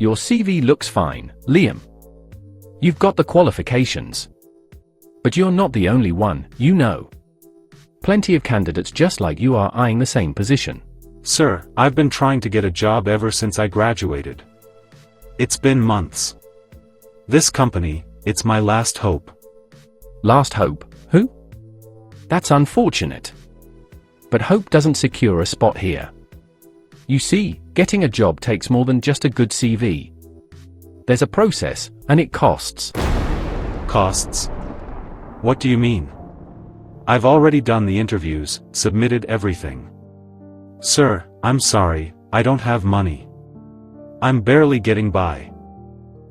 Your CV looks fine, Liam. You've got the qualifications. But you're not the only one, you know. Plenty of candidates just like you are eyeing the same position. Sir, I've been trying to get a job ever since I graduated. It's been months. This company, it's my last hope. Last hope? Who? That's unfortunate. But hope doesn't secure a spot here. You see, getting a job takes more than just a good CV. There's a process, and it costs. Costs? What do you mean? I've already done the interviews, submitted everything. Sir, I'm sorry, I don't have money. I'm barely getting by.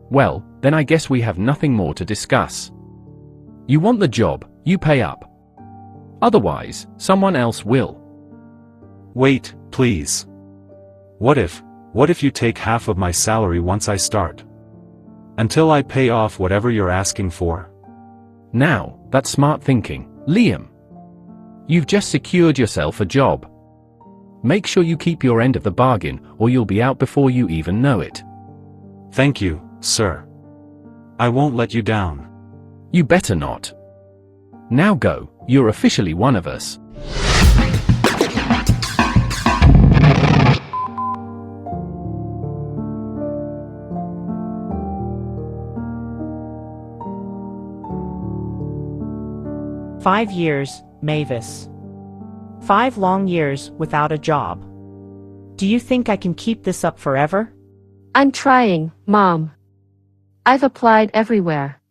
Well, then I guess we have nothing more to discuss. You want the job, you pay up. Otherwise, someone else will. Wait, please. What if you take half of my salary once I start? Until I pay off whatever you're asking for? Now, that's smart thinking, Liam. You've just secured yourself a job. Make sure you keep your end of the bargain, or you'll be out before you even know it. Thank you, sir. I won't let you down. You better not. Now go, you're officially one of us. "5 years, Mavis. 5 long years without a job. Do you think I can keep this up forever?" I'm trying, Mom. I've applied everywhere.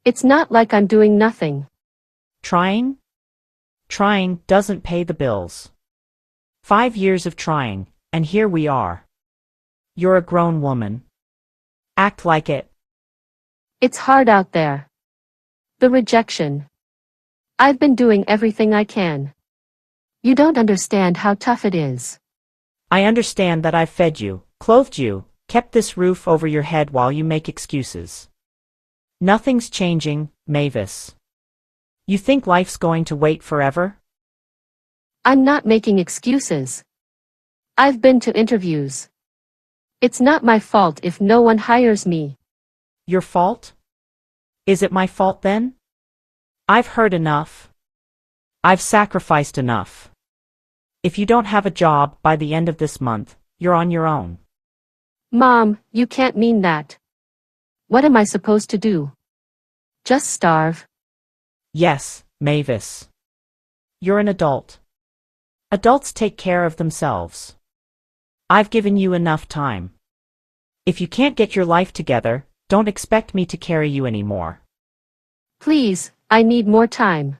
It's not like I'm doing nothing. Trying? Trying doesn't pay the bills. 5 years of trying, and here we are. You're a grown woman. Act like it. It's hard out there. The rejection. I've been doing everything I can. You don't understand how tough it is. I understand that I've fed you, clothed you, kept this roof over your head while you make excuses. Nothing's changing, Mavis. You think life's going to wait forever? I'm not making excuses. I've been to interviews. It's not my fault if no one hires me. Your fault? Is it my fault then? I've heard enough. I've sacrificed enough. If you don't have a job by the end of this month, you're on your own. Mom, you can't mean that. What am I supposed to do? Just starve? Yes, Mavis. You're an adult. Adults take care of themselves. I've given you enough time. If you can't get your life together, don't expect me to carry you anymore. Please, I need more time.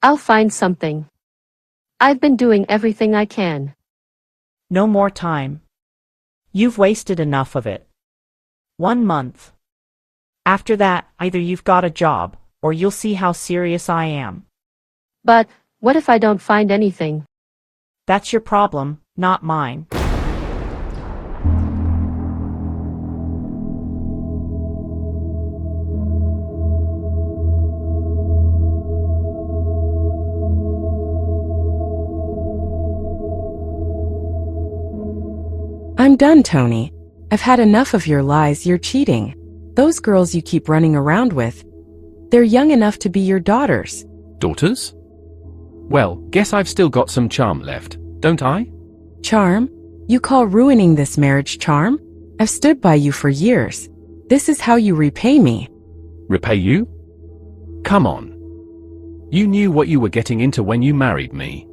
I'll find something. I've been doing everything I can. No more time. You've wasted enough of it. 1 month. After that, either you've got a job, or you'll see how serious I am. But, what if I don't find anything? That's your problem, not mine. I'm done, Tony. I've had enough of your lies, your cheating. Those girls you keep running around with, they're young enough to be your daughters. Daughters? Well, guess I've still got some charm left, don't I? Charm? You call ruining this marriage charm? I've stood by you for years. This is how you repay me. Repay you? Come on. You knew what you were getting into when you married me.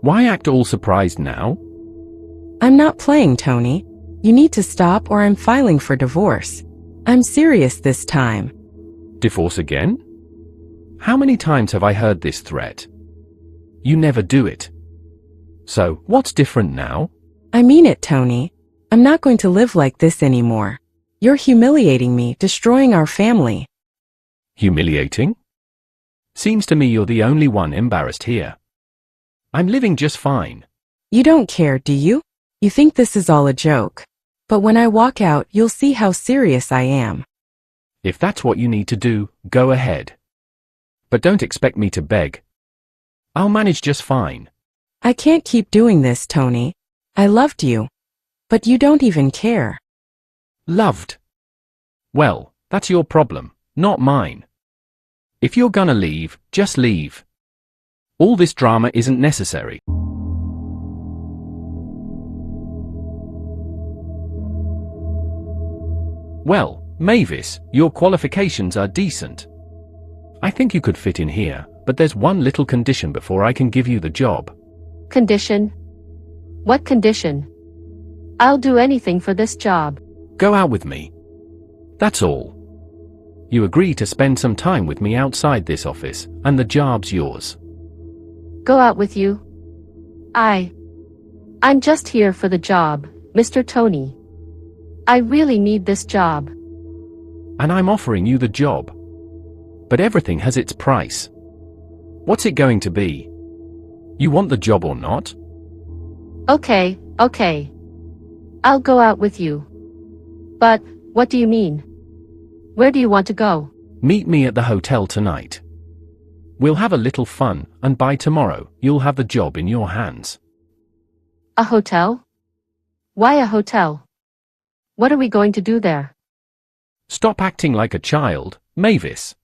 Why act all surprised now? I'm not playing, Tony. You need to stop or I'm filing for divorce. I'm serious this time. Divorce again? How many times have I heard this threat? You never do it. So, what's different now? I mean it, Tony. I'm not going to live like this anymore. You're humiliating me, destroying our family. Humiliating? Seems to me you're the only one embarrassed here. I'm living just fine. You don't care, do you? You think this is all a joke. But when I walk out, you'll see how serious I am. If that's what you need to do, go ahead. But don't expect me to beg. I'll manage just fine. I can't keep doing this, Tony. I loved you. But you don't even care. Loved. Well, that's your problem, not mine. If you're gonna leave, just leave. All this drama isn't necessary. Well, Mavis, your qualifications are decent. I think you could fit in here, but there's one little condition before I can give you the job. Condition? What condition? I'll do anything for this job. Go out with me. That's all. You agree to spend some time with me outside this office, and the job's yours. Go out with you? I'm just here for the job, Mr. Tony. I really need this job. And I'm offering you the job. But everything has its price. What's it going to be? You want the job or not? Okay. I'll go out with you. But, what do you mean? Where do you want to go? Meet me at the hotel tonight. We'll have a little fun, and by tomorrow, you'll have the job in your hands. A hotel? Why a hotel? What are we going to do there? Stop acting like a child, Mavis.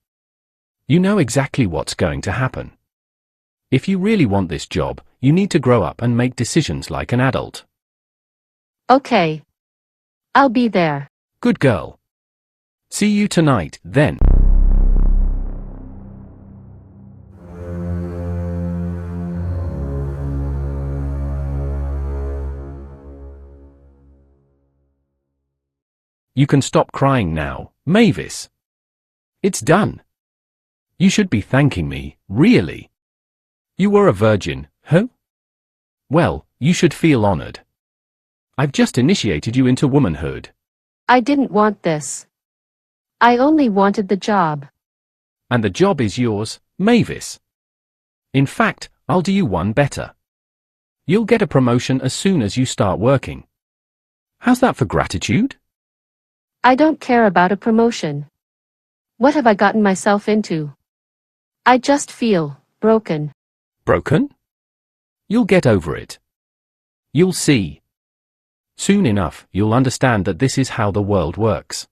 You know exactly what's going to happen. If you really want this job, you need to grow up and make decisions like an adult. Okay. I'll be there. Good girl. See you tonight, then. You can stop crying now, Mavis. It's done. You should be thanking me, really. You were a virgin, huh? Well, you should feel honored. I've just initiated you into womanhood. I didn't want this. I only wanted the job. And the job is yours, Mavis. In fact, I'll do you one better. You'll get a promotion as soon as you start working. How's that for gratitude? I don't care about a promotion. What have I gotten myself into? I just feel broken. Broken? You'll get over it. You'll see. Soon enough, you'll understand that this is how the world works.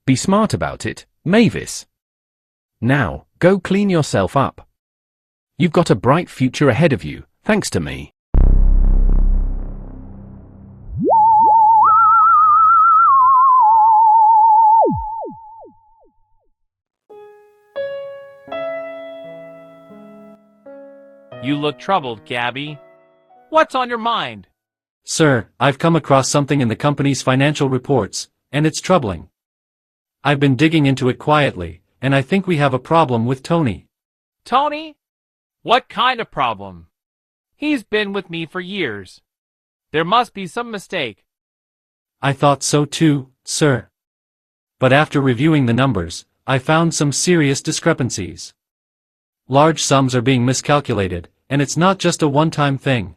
Be smart about it, Mavis. Now, go clean yourself up. You've got a bright future ahead of you, thanks to me. You look troubled, Gabby. What's on your mind? Sir, I've come across something in the company's financial reports, and it's troubling. I've been digging into it quietly, and I think we have a problem with Tony. Tony? What kind of problem? He's been with me for years. There must be some mistake. I thought so too, sir. But after reviewing the numbers, I found some serious discrepancies. Large sums are being miscalculated, and it's not just a one-time thing.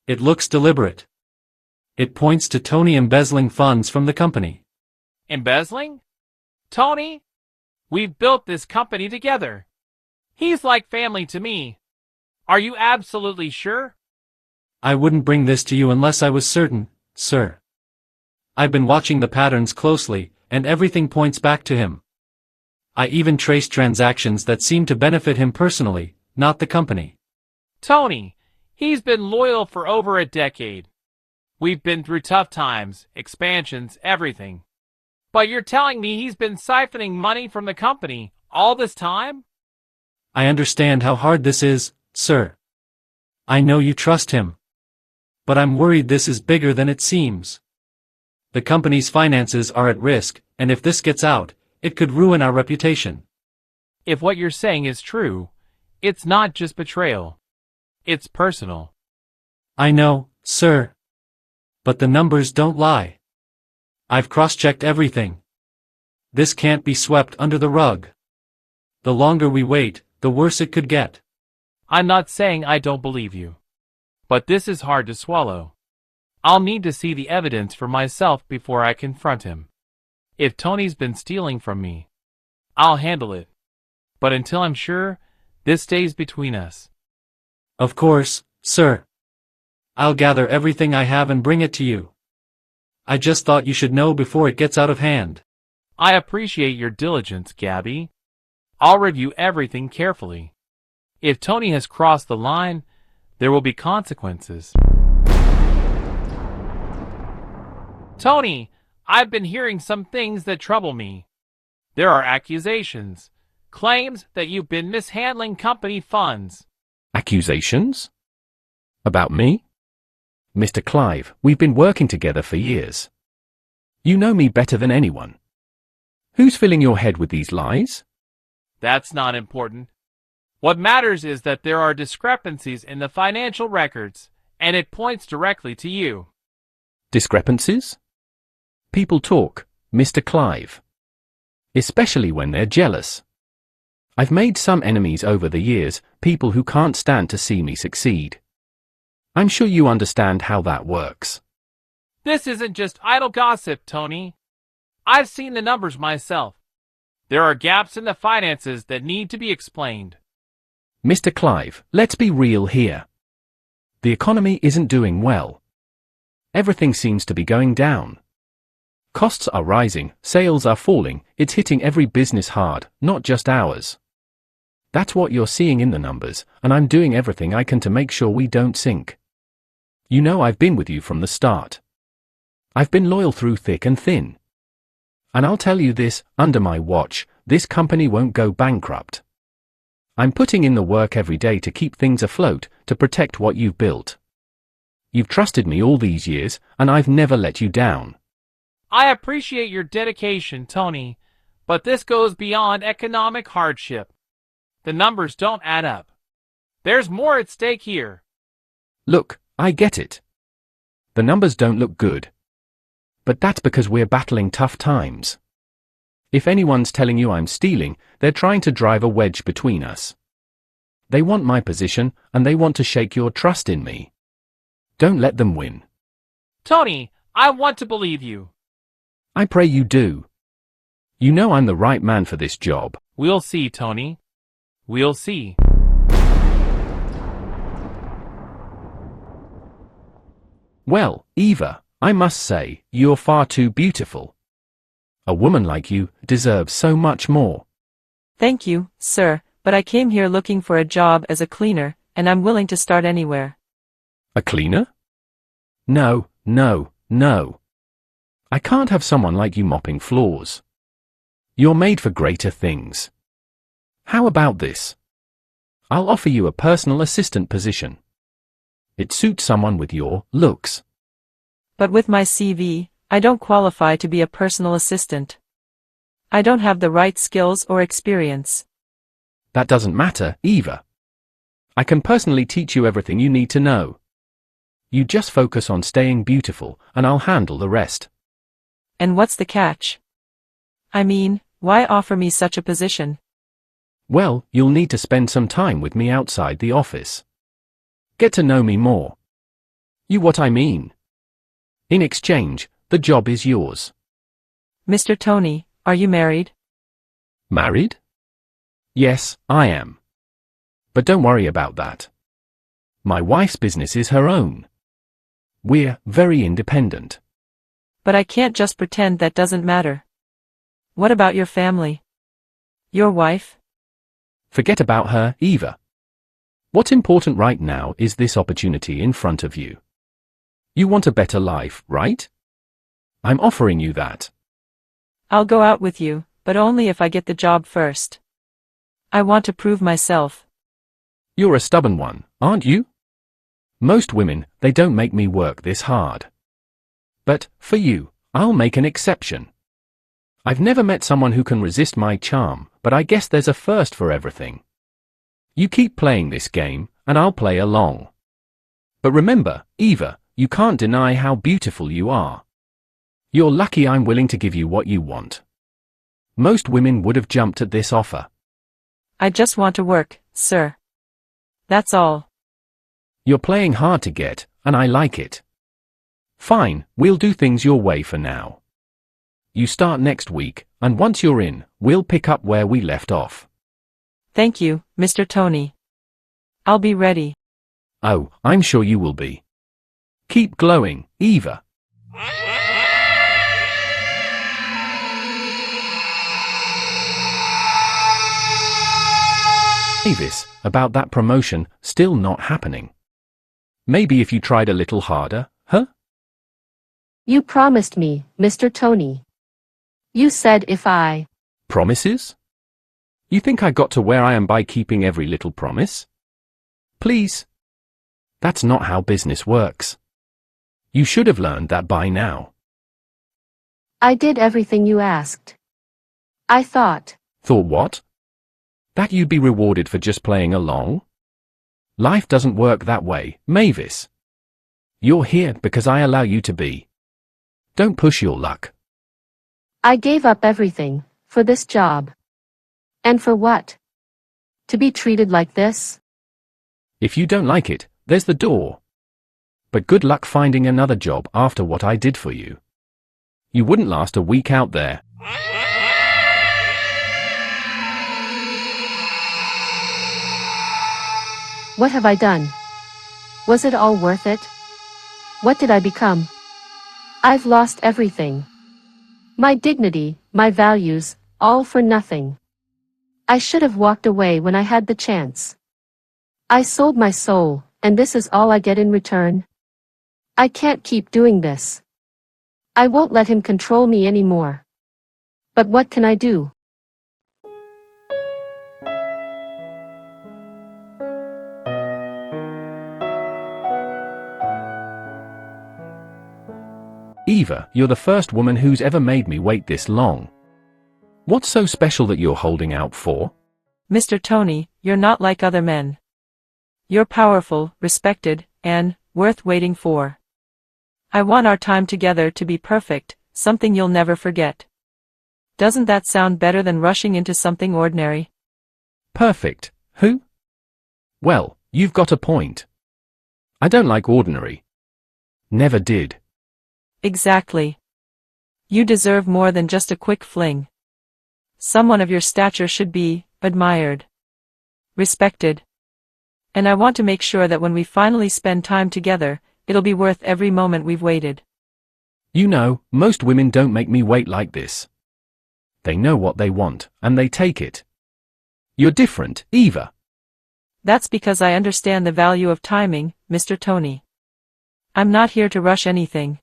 It looks deliberate. It points to Tony embezzling funds from the company. Embezzling? Tony? We've built this company together. He's like family to me. Are you absolutely sure? I wouldn't bring this to you unless I was certain, sir. I've been watching the patterns closely, and everything points back to him. I even traced transactions that seem to benefit him personally, not the company. Tony, he's been loyal for over a decade. We've been through tough times, expansions, everything. But you're telling me he's been siphoning money from the company all this time? I understand how hard this is, sir. I know you trust him. But I'm worried this is bigger than it seems. The company's finances are at risk, and if this gets out, it could ruin our reputation. If what you're saying is true, it's not just betrayal. It's personal. I know, sir. But the numbers don't lie. I've cross-checked everything. This can't be swept under the rug. The longer we wait, the worse it could get. I'm not saying I don't believe you. But this is hard to swallow. I'll need to see the evidence for myself before I confront him. If Tony's been stealing from me, I'll handle it. But until I'm sure, this stays between us. Of course, sir. I'll gather everything I have and bring it to you. I just thought you should know before it gets out of hand. I appreciate your diligence, Gabby. I'll review everything carefully. If Tony has crossed the line, there will be consequences. Tony, I've been hearing some things that trouble me. There are accusations, claims that you've been mishandling company funds. Accusations? About me? Mr. Clive, we've been working together for years. You know me better than anyone. Who's filling your head with these lies? That's not important. What matters is that there are discrepancies in the financial records, and it points directly to you. Discrepancies? People talk, Mr. Clive. Especially when they're jealous. I've made some enemies over the years, people who can't stand to see me succeed. I'm sure you understand how that works. This isn't just idle gossip, Tony. I've seen the numbers myself. There are gaps in the finances that need to be explained. Mr. Clive, let's be real here. The economy isn't doing well. Everything seems to be going down. Costs are rising, sales are falling, it's hitting every business hard, not just ours. That's what you're seeing in the numbers, and I'm doing everything I can to make sure we don't sink. You know I've been with you from the start. I've been loyal through thick and thin. And I'll tell you this, under my watch, this company won't go bankrupt. I'm putting in the work every day to keep things afloat, to protect what you've built. You've trusted me all these years, and I've never let you down. I appreciate your dedication, Tony, but this goes beyond economic hardship. The numbers don't add up. There's more at stake here. Look, I get it. The numbers don't look good. But that's because we're battling tough times. If anyone's telling you I'm stealing, they're trying to drive a wedge between us. They want my position, and they want to shake your trust in me. Don't let them win. Tony, I want to believe you. I pray you do. You know I'm the right man for this job. We'll see, Tony. We'll see. Well, Eva, I must say, you're far too beautiful. A woman like you deserves so much more. Thank you, sir, but I came here looking for a job as a cleaner, and I'm willing to start anywhere. A cleaner? No, no, no. I can't have someone like you mopping floors. You're made for greater things. How about this? I'll offer you a personal assistant position. It suits someone with your looks. But with my CV, I don't qualify to be a personal assistant. I don't have the right skills or experience. That doesn't matter, Eva. I can personally teach you everything you need to know. You just focus on staying beautiful, and I'll handle the rest. And what's the catch? I mean, why offer me such a position? Well, you'll need to spend some time with me outside the office. Get to know me more. You what I mean. In exchange, the job is yours. Mr. Tony, are you married? Married? Yes, I am. But don't worry about that. My wife's business is her own. We're very independent. But I can't just pretend that doesn't matter. What about your family? Your wife? Forget about her, Eva. What's important right now is this opportunity in front of you. You want a better life, right? I'm offering you that. I'll go out with you, but only if I get the job first. I want to prove myself. You're a stubborn one, aren't you? Most women, they don't make me work this hard. But, for you, I'll make an exception. I've never met someone who can resist my charm, but I guess there's a first for everything. You keep playing this game, and I'll play along. But remember, Eva, you can't deny how beautiful you are. You're lucky I'm willing to give you what you want. Most women would have jumped at this offer. I just want to work, sir. That's all. You're playing hard to get, and I like it. Fine, we'll do things your way for now. You start next week, and once you're in, we'll pick up where we left off. Thank you, Mr. Tony. I'll be ready. Oh, I'm sure you will be. Keep glowing, Eva. Mavis, about that promotion, still not happening. Maybe if you tried a little harder, huh? You promised me, Mr. Tony. You said if I... Promises? You think I got to where I am by keeping every little promise? Please. That's not how business works. You should have learned that by now. I did everything you asked. I thought... Thought what? That you'd be rewarded for just playing along? Life doesn't work that way, Mavis. You're here because I allow you to be. Don't push your luck. I gave up everything, for this job. And for what? To be treated like this? If you don't like it, there's the door. But good luck finding another job after what I did for you. You wouldn't last a week out there. What have I done? Was it all worth it? What did I become? I've lost everything. My dignity, my values, all for nothing. I should have walked away when I had the chance. I sold my soul, and this is all I get in return. I can't keep doing this. I won't let him control me anymore. But what can I do? Eva, you're the first woman who's ever made me wait this long. What's so special that you're holding out for? Mr. Tony, you're not like other men. You're powerful, respected, and worth waiting for. I want our time together to be perfect, something you'll never forget. Doesn't that sound better than rushing into something ordinary? Perfect. Who? Well, you've got a point. I don't like ordinary. Never did. Exactly. You deserve more than just a quick fling. Someone of your stature should be admired, respected. And I want to make sure that when we finally spend time together, it'll be worth every moment we've waited. You know, most women don't make me wait like this. They know what they want, and they take it. You're different, Eva. That's because I understand the value of timing, Mr. Tony. I'm not here to rush anything.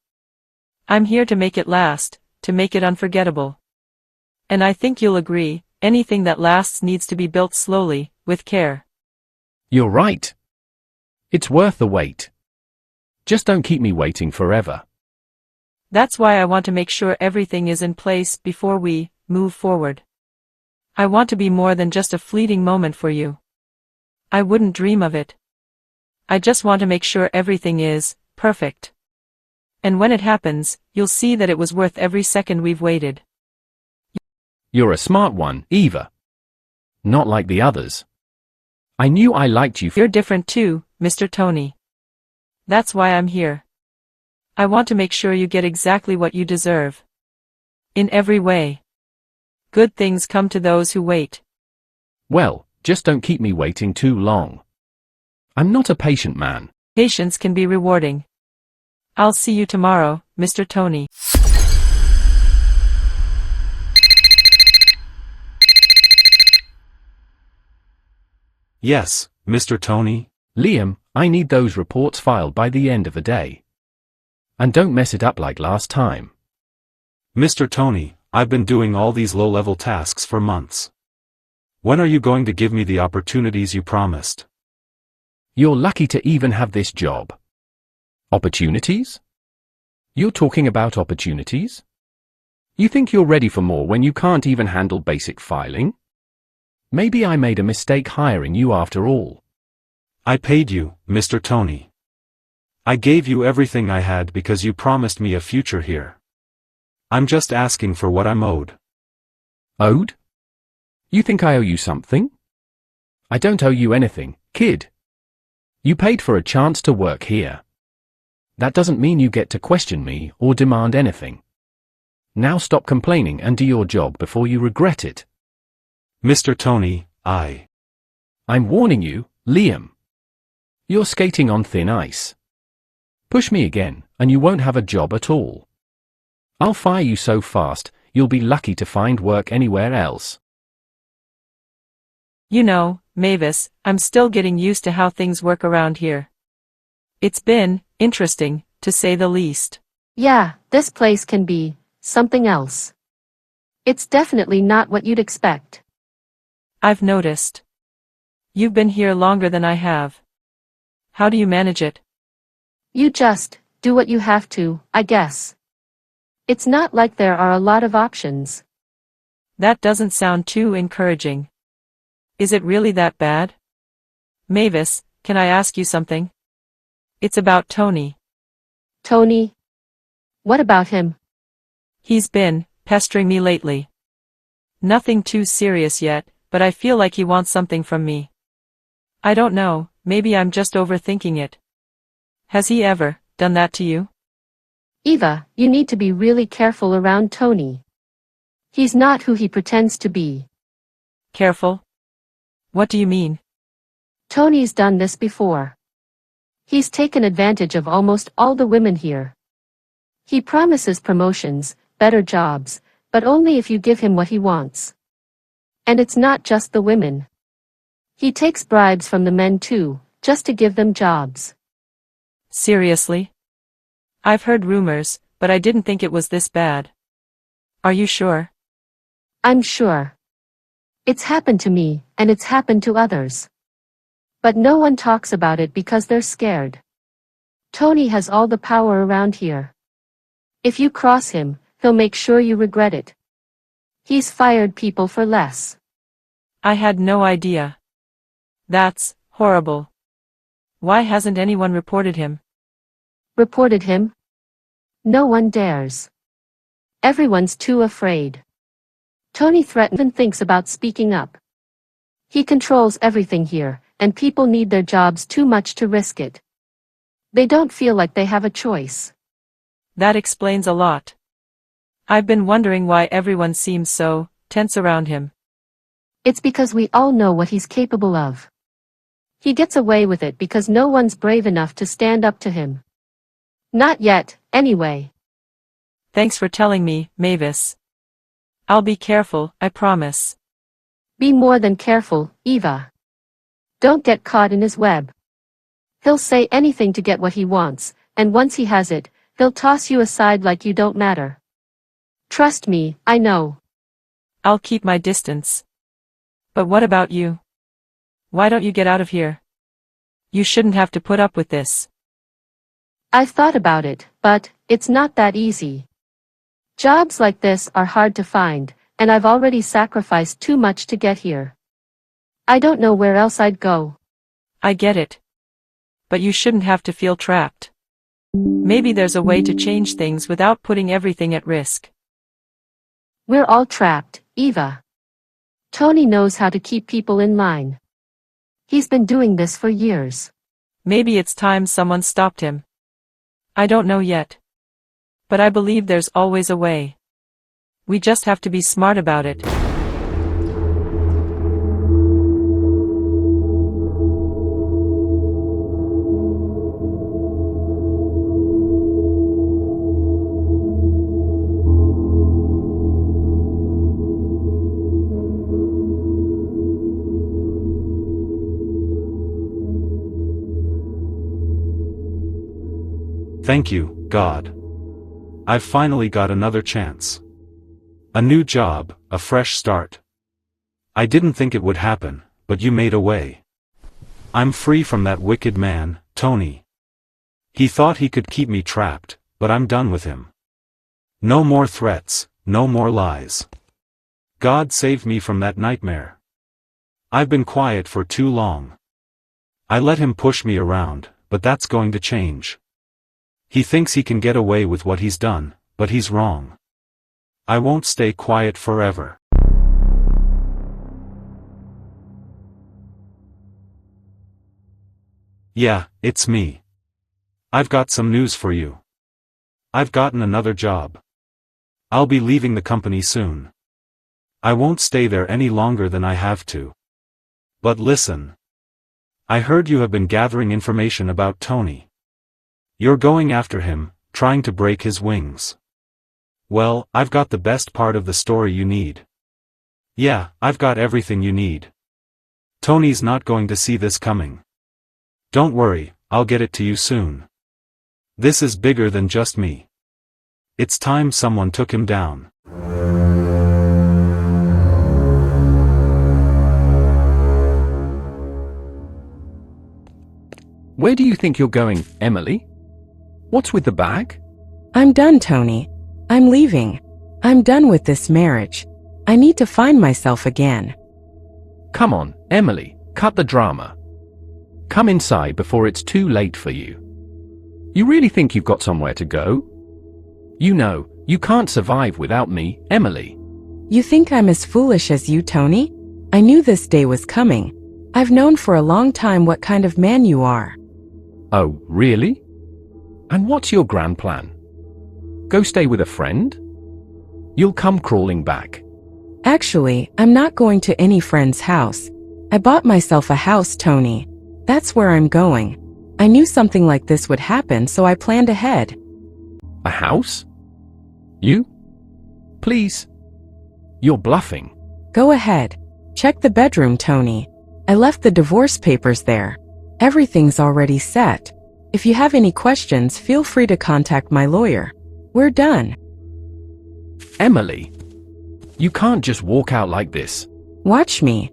I'm here to make it last, to make it unforgettable. And I think you'll agree, anything that lasts needs to be built slowly, with care. You're right. It's worth the wait. Just don't keep me waiting forever. That's why I want to make sure everything is in place before we move forward. I want to be more than just a fleeting moment for you. I wouldn't dream of it. I just want to make sure everything is perfect. And when it happens, you'll see that it was worth every second we've waited. You're a smart one, Eva. Not like the others. I knew I liked you. You're different too, Mr. Tony. That's why I'm here. I want to make sure you get exactly what you deserve. In every way. Good things come to those who wait. Well, just don't keep me waiting too long. I'm not a patient man. Patience can be rewarding. I'll see you tomorrow, Mr. Tony. Yes, Mr. Tony. Liam, I need those reports filed by the end of the day. And don't mess it up like last time. Mr. Tony, I've been doing all these low-level tasks for months. When are you going to give me the opportunities you promised? You're lucky to even have this job. Opportunities? You're talking about opportunities? You think you're ready for more when you can't even handle basic filing? Maybe I made a mistake hiring you after all. I paid you, Mr. Tony. I gave you everything I had because you promised me a future here. I'm just asking for what I'm owed. Owed? You think I owe you something? I don't owe you anything, kid. You paid for a chance to work here. That doesn't mean you get to question me or demand anything. Now stop complaining and do your job before you regret it. Mr. Tony, I'm warning you, Liam. You're skating on thin ice. Push me again, and you won't have a job at all. I'll fire you so fast, you'll be lucky to find work anywhere else. You know, Mavis, I'm still getting used to how things work around here. It's been interesting, to say the least. Yeah, this place can be something else. It's definitely not what you'd expect. I've noticed. You've been here longer than I have. How do you manage it? You just do what you have to, I guess. It's not like there are a lot of options. That doesn't sound too encouraging. Is it really that bad? Mavis, can I ask you something? It's about Tony. Tony? What about him? He's been pestering me lately. Nothing too serious yet, but I feel like he wants something from me. I don't know, maybe I'm just overthinking it. Has he ever done that to you? Eva, you need to be really careful around Tony. He's not who he pretends to be. Careful? What do you mean? Tony's done this before. He's taken advantage of almost all the women here. He promises promotions, better jobs, but only if you give him what he wants. And it's not just the women. He takes bribes from the men too, just to give them jobs. Seriously? I've heard rumors, but I didn't think it was this bad. Are you sure? I'm sure. It's happened to me, and it's happened to others. But no one talks about it because they're scared. Tony has all the power around here. If you cross him, he'll make sure you regret it. He's fired people for less. I had no idea. That's horrible. Why hasn't anyone reported him? Reported him? No one dares. Everyone's too afraid. Tony threatens and thinks about speaking up. He controls everything here, and people need their jobs too much to risk it. They don't feel like they have a choice. That explains a lot. I've been wondering why everyone seems so tense around him. It's because we all know what he's capable of. He gets away with it because no one's brave enough to stand up to him. Not yet, anyway. Thanks for telling me, Mavis. I'll be careful, I promise. Be more than careful, Eva. Don't get caught in his web. He'll say anything to get what he wants, and once he has it, he'll toss you aside like you don't matter. Trust me, I know. I'll keep my distance. But what about you? Why don't you get out of here? You shouldn't have to put up with this. I've thought about it, but it's not that easy. Jobs like this are hard to find, and I've already sacrificed too much to get here. I don't know where else I'd go. I get it. But you shouldn't have to feel trapped. Maybe there's a way to change things without putting everything at risk. We're all trapped, Eva. Tony knows how to keep people in line. He's been doing this for years. Maybe it's time someone stopped him. I don't know yet. But I believe there's always a way. We just have to be smart about it. Thank you, God. I've finally got another chance. A new job, a fresh start. I didn't think it would happen, but you made a way. I'm free from that wicked man, Tony. He thought he could keep me trapped, but I'm done with him. No more threats, no more lies. God saved me from that nightmare. I've been quiet for too long. I let him push me around, but that's going to change. He thinks he can get away with what he's done, but he's wrong. I won't stay quiet forever. Yeah, it's me. I've got some news for you. I've gotten another job. I'll be leaving the company soon. I won't stay there any longer than I have to. But listen. I heard you have been gathering information about Tony. You're going after him, trying to break his wings. Well, I've got the best part of the story you need. Yeah, I've got everything you need. Tony's not going to see this coming. Don't worry, I'll get it to you soon. This is bigger than just me. It's time someone took him down. Where do you think you're going, Emily? What's with the bag? I'm done, Tony. I'm leaving. I'm done with this marriage. I need to find myself again. Come on, Emily, cut the drama. Come inside before it's too late for you. You really think you've got somewhere to go? You know, you can't survive without me, Emily. You think I'm as foolish as you, Tony? I knew this day was coming. I've known for a long time what kind of man you are. Oh, really? And what's your grand plan? Go stay with a friend? You'll come crawling back. Actually, I'm not going to any friend's house. I bought myself a house, Tony. That's where I'm going. I knew something like this would happen, so I planned ahead. A house? You? Please. You're bluffing. Go ahead. Check the bedroom, Tony. I left the divorce papers there. Everything's already set. If you have any questions, feel free to contact my lawyer. We're done. Emily, you can't just walk out like this. Watch me.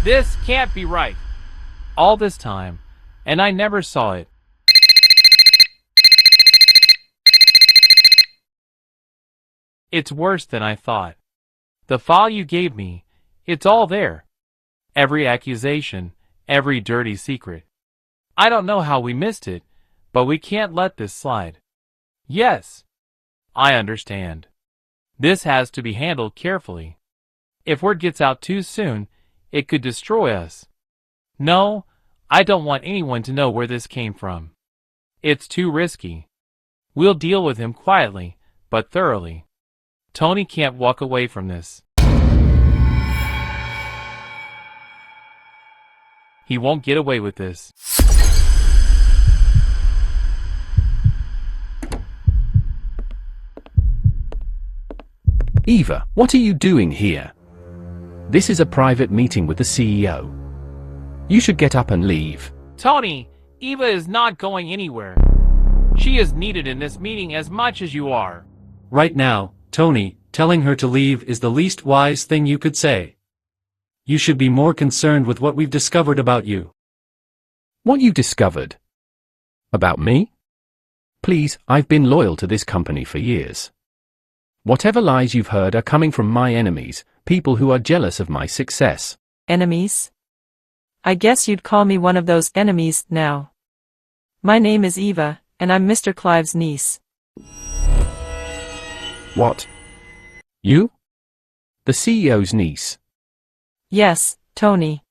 This can't be right. All this time, and I never saw it. It's worse than I thought. The file you gave me, it's all there. Every accusation, every dirty secret. I don't know how we missed it, but we can't let this slide. Yes, I understand. This has to be handled carefully. If word gets out too soon, it could destroy us. No, I don't want anyone to know where this came from. It's too risky. We'll deal with him quietly, but thoroughly. Tony can't walk away from this. He won't get away with this. Eva, what are you doing here? This is a private meeting with the CEO. You should get up and leave. Tony, Eva is not going anywhere. She is needed in this meeting as much as you are. Right now, Tony, telling her to leave is the least wise thing you could say. You should be more concerned with what we've discovered about you. What you discovered? About me? Please, I've been loyal to this company for years. Whatever lies you've heard are coming from my enemies, people who are jealous of my success. Enemies? I guess you'd call me one of those enemies now. My name is Eva, and I'm Mr. Clive's niece. What? You? The CEO's niece? Yes, Tony.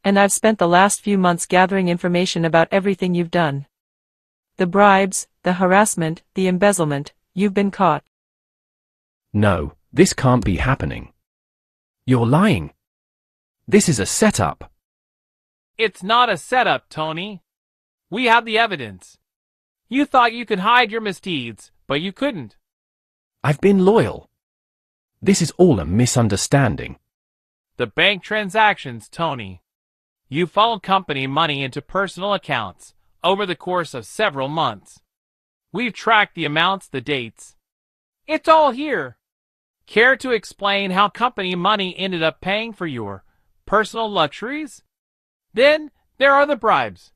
And I've spent the last few months gathering information about everything you've done. The bribes, the harassment, the embezzlement, you've been caught. No, this can't be happening. You're lying. This is a setup. It's not a setup, Tony. We have the evidence. You thought you could hide your misdeeds, but you couldn't. I've been loyal. This is all a misunderstanding. The bank transactions, Tony. You followed company money into personal accounts over the course of several months. We've tracked the amounts, the dates. It's all here. Care to explain how company money ended up paying for your personal luxuries? Then there are the bribes.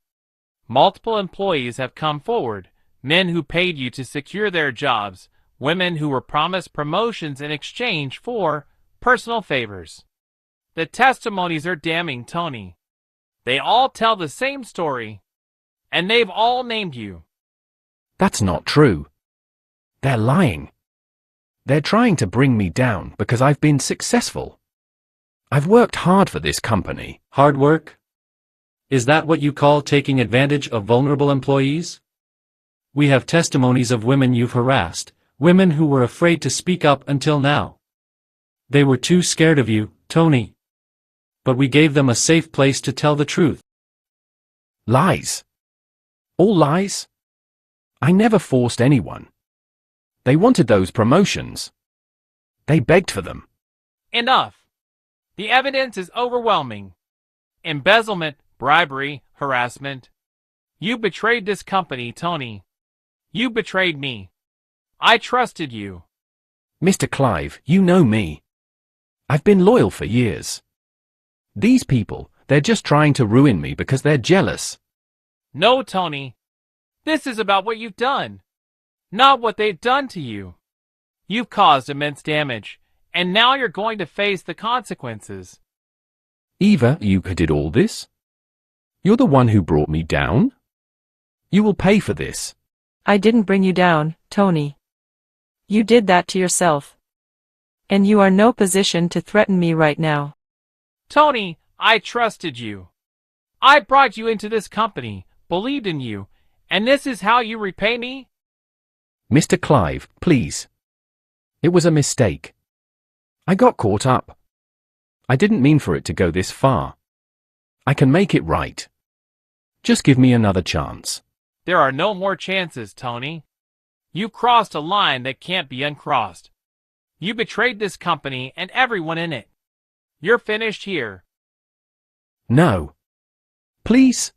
Multiple employees have come forward, men who paid you to secure their jobs, women who were promised promotions in exchange for personal favors. The testimonies are damning, Tony. They all tell the same story, and they've all named you. That's not true. They're lying. They're trying to bring me down because I've been successful. I've worked hard for this company. Hard work? Is that what you call taking advantage of vulnerable employees? We have testimonies of women you've harassed, women who were afraid to speak up until now. They were too scared of you, Tony. But we gave them a safe place to tell the truth. Lies. All lies? I never forced anyone. They wanted those promotions. They begged for them. Enough. The evidence is overwhelming. Embezzlement, bribery, harassment. You betrayed this company, Tony. You betrayed me. I trusted you. Mr. Clive, you know me. I've been loyal for years. These people, they're just trying to ruin me because they're jealous. No, Tony. This is about what you've done, not what they've done to you. You've caused immense damage, and now you're going to face the consequences. Eva, you did all this? You're the one who brought me down? You will pay for this. I didn't bring you down, Tony. You did that to yourself. And you are no position to threaten me right now. Tony, I trusted you. I brought you into this company, believed in you, and this is how you repay me? Mr. Clive, please. It was a mistake. I got caught up. I didn't mean for it to go this far. I can make it right. Just give me another chance. There are no more chances, Tony. You crossed a line that can't be uncrossed. You betrayed this company and everyone in it. You're finished here. No. Please.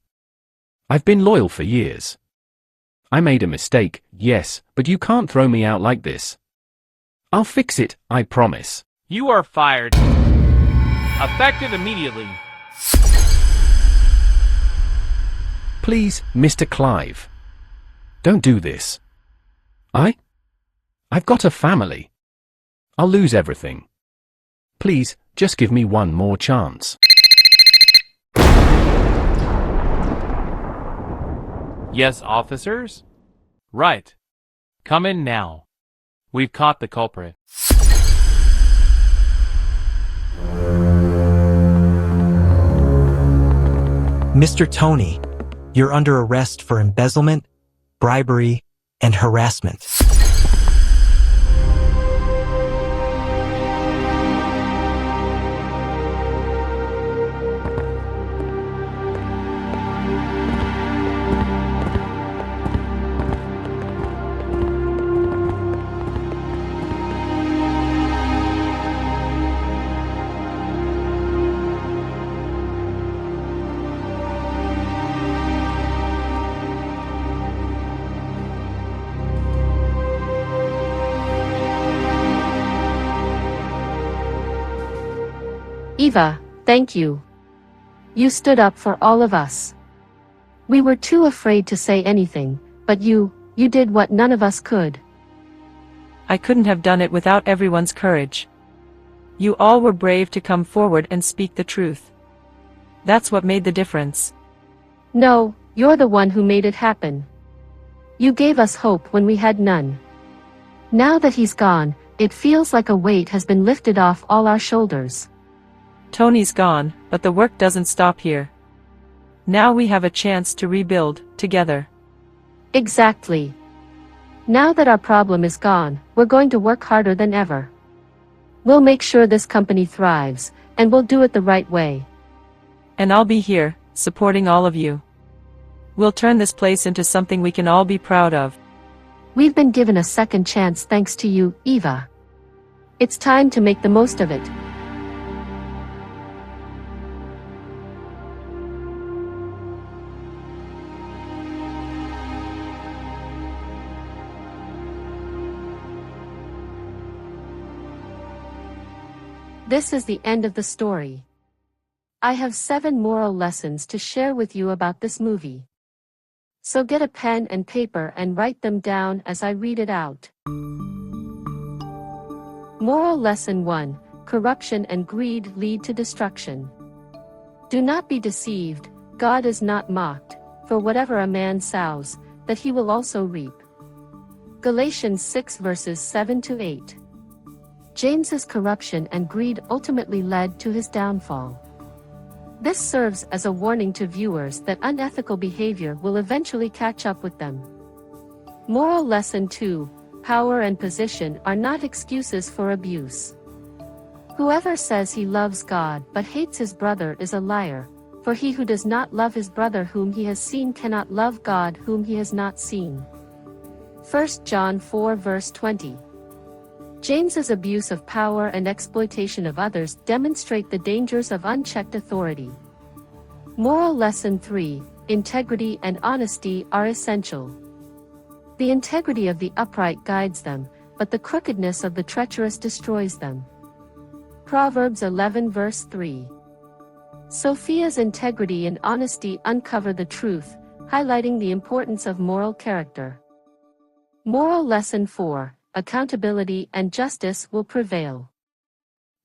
I've been loyal for years. I made a mistake, yes, but you can't throw me out like this. I'll fix it, I promise. You are fired. Effective immediately. Please, Mr. Clive. Don't do this. I've got a family. I'll lose everything. Please, just give me one more chance. Yes, officers? Right. Come in now. We've caught the culprit. Mr. Tony, you're under arrest for embezzlement, bribery, and harassment. Eva, thank you. You stood up for all of us. We were too afraid to say anything, but you did what none of us could. I couldn't have done it without everyone's courage. You all were brave to come forward and speak the truth. That's what made the difference. No, you're the one who made it happen. You gave us hope when we had none. Now that he's gone, it feels like a weight has been lifted off all our shoulders. Tony's gone, but the work doesn't stop here. Now we have a chance to rebuild, together. Exactly. Now that our problem is gone, we're going to work harder than ever. We'll make sure this company thrives, and we'll do it the right way. And I'll be here, supporting all of you. We'll turn this place into something we can all be proud of. We've been given a second chance thanks to you, Eva. It's time to make the most of it. This is the end of the story. I have 7 moral lessons to share with you about this movie. So get a pen and paper and write them down as I read it out. Moral Lesson 1: Corruption and greed lead to destruction. Do not be deceived, God is not mocked, for whatever a man sows, that he will also reap. Galatians 6 verses 7 to 8. James's corruption and greed ultimately led to his downfall. This serves as a warning to viewers that unethical behavior will eventually catch up with them. Moral Lesson 2: Power and position are not excuses for abuse. Whoever says he loves God but hates his brother is a liar, for he who does not love his brother whom he has seen cannot love God whom he has not seen. 1 John 4 verse 20. James's abuse of power and exploitation of others demonstrate the dangers of unchecked authority. Moral Lesson 3: Integrity and honesty are essential. The integrity of the upright guides them, but the crookedness of the treacherous destroys them. Proverbs 11 verse 3. Sophia's integrity and honesty uncover the truth, highlighting the importance of moral character. Moral Lesson 4: Accountability and justice will prevail.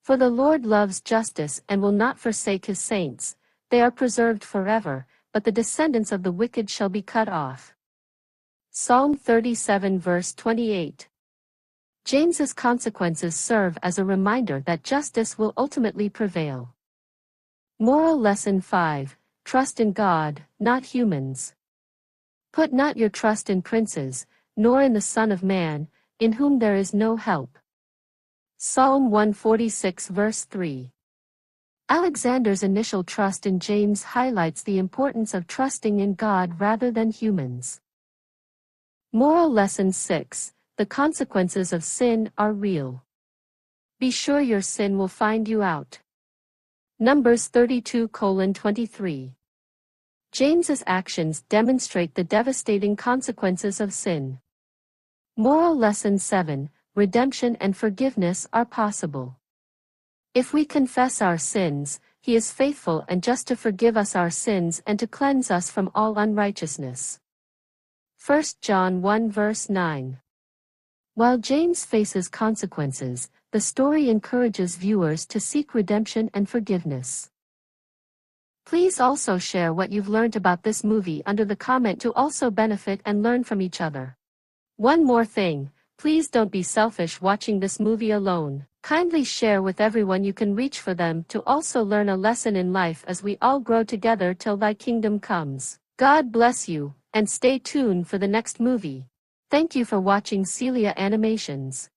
For the Lord loves justice and will not forsake his saints. They are preserved forever, but the descendants of the wicked shall be cut off. Psalm 37 verse 28. James's consequences serve as a reminder that justice will ultimately prevail. Moral Lesson 5: Trust in God, not humans. Put not your trust in princes, nor in the Son of Man, in whom there is no help. Psalm 146 verse 3. Alexander's initial trust in James highlights the importance of trusting in God rather than humans. Moral Lesson 6: The consequences of sin are real. Be sure your sin will find you out. Numbers 32:23. James's actions demonstrate the devastating consequences of sin. Moral Lesson 7: Redemption and forgiveness are possible. If we confess our sins, he is faithful and just to forgive us our sins and to cleanse us from all unrighteousness. 1 John 1 verse 9. While James faces consequences, the story encourages viewers to seek redemption and forgiveness. Please also share what you've learned about this movie under the comment to also benefit and learn from each other. One more thing, please don't be selfish watching this movie alone. Kindly share with everyone you can reach for them to also learn a lesson in life as we all grow together till thy kingdom comes. God bless you, and stay tuned for the next movie. Thank you for watching Celia Animations.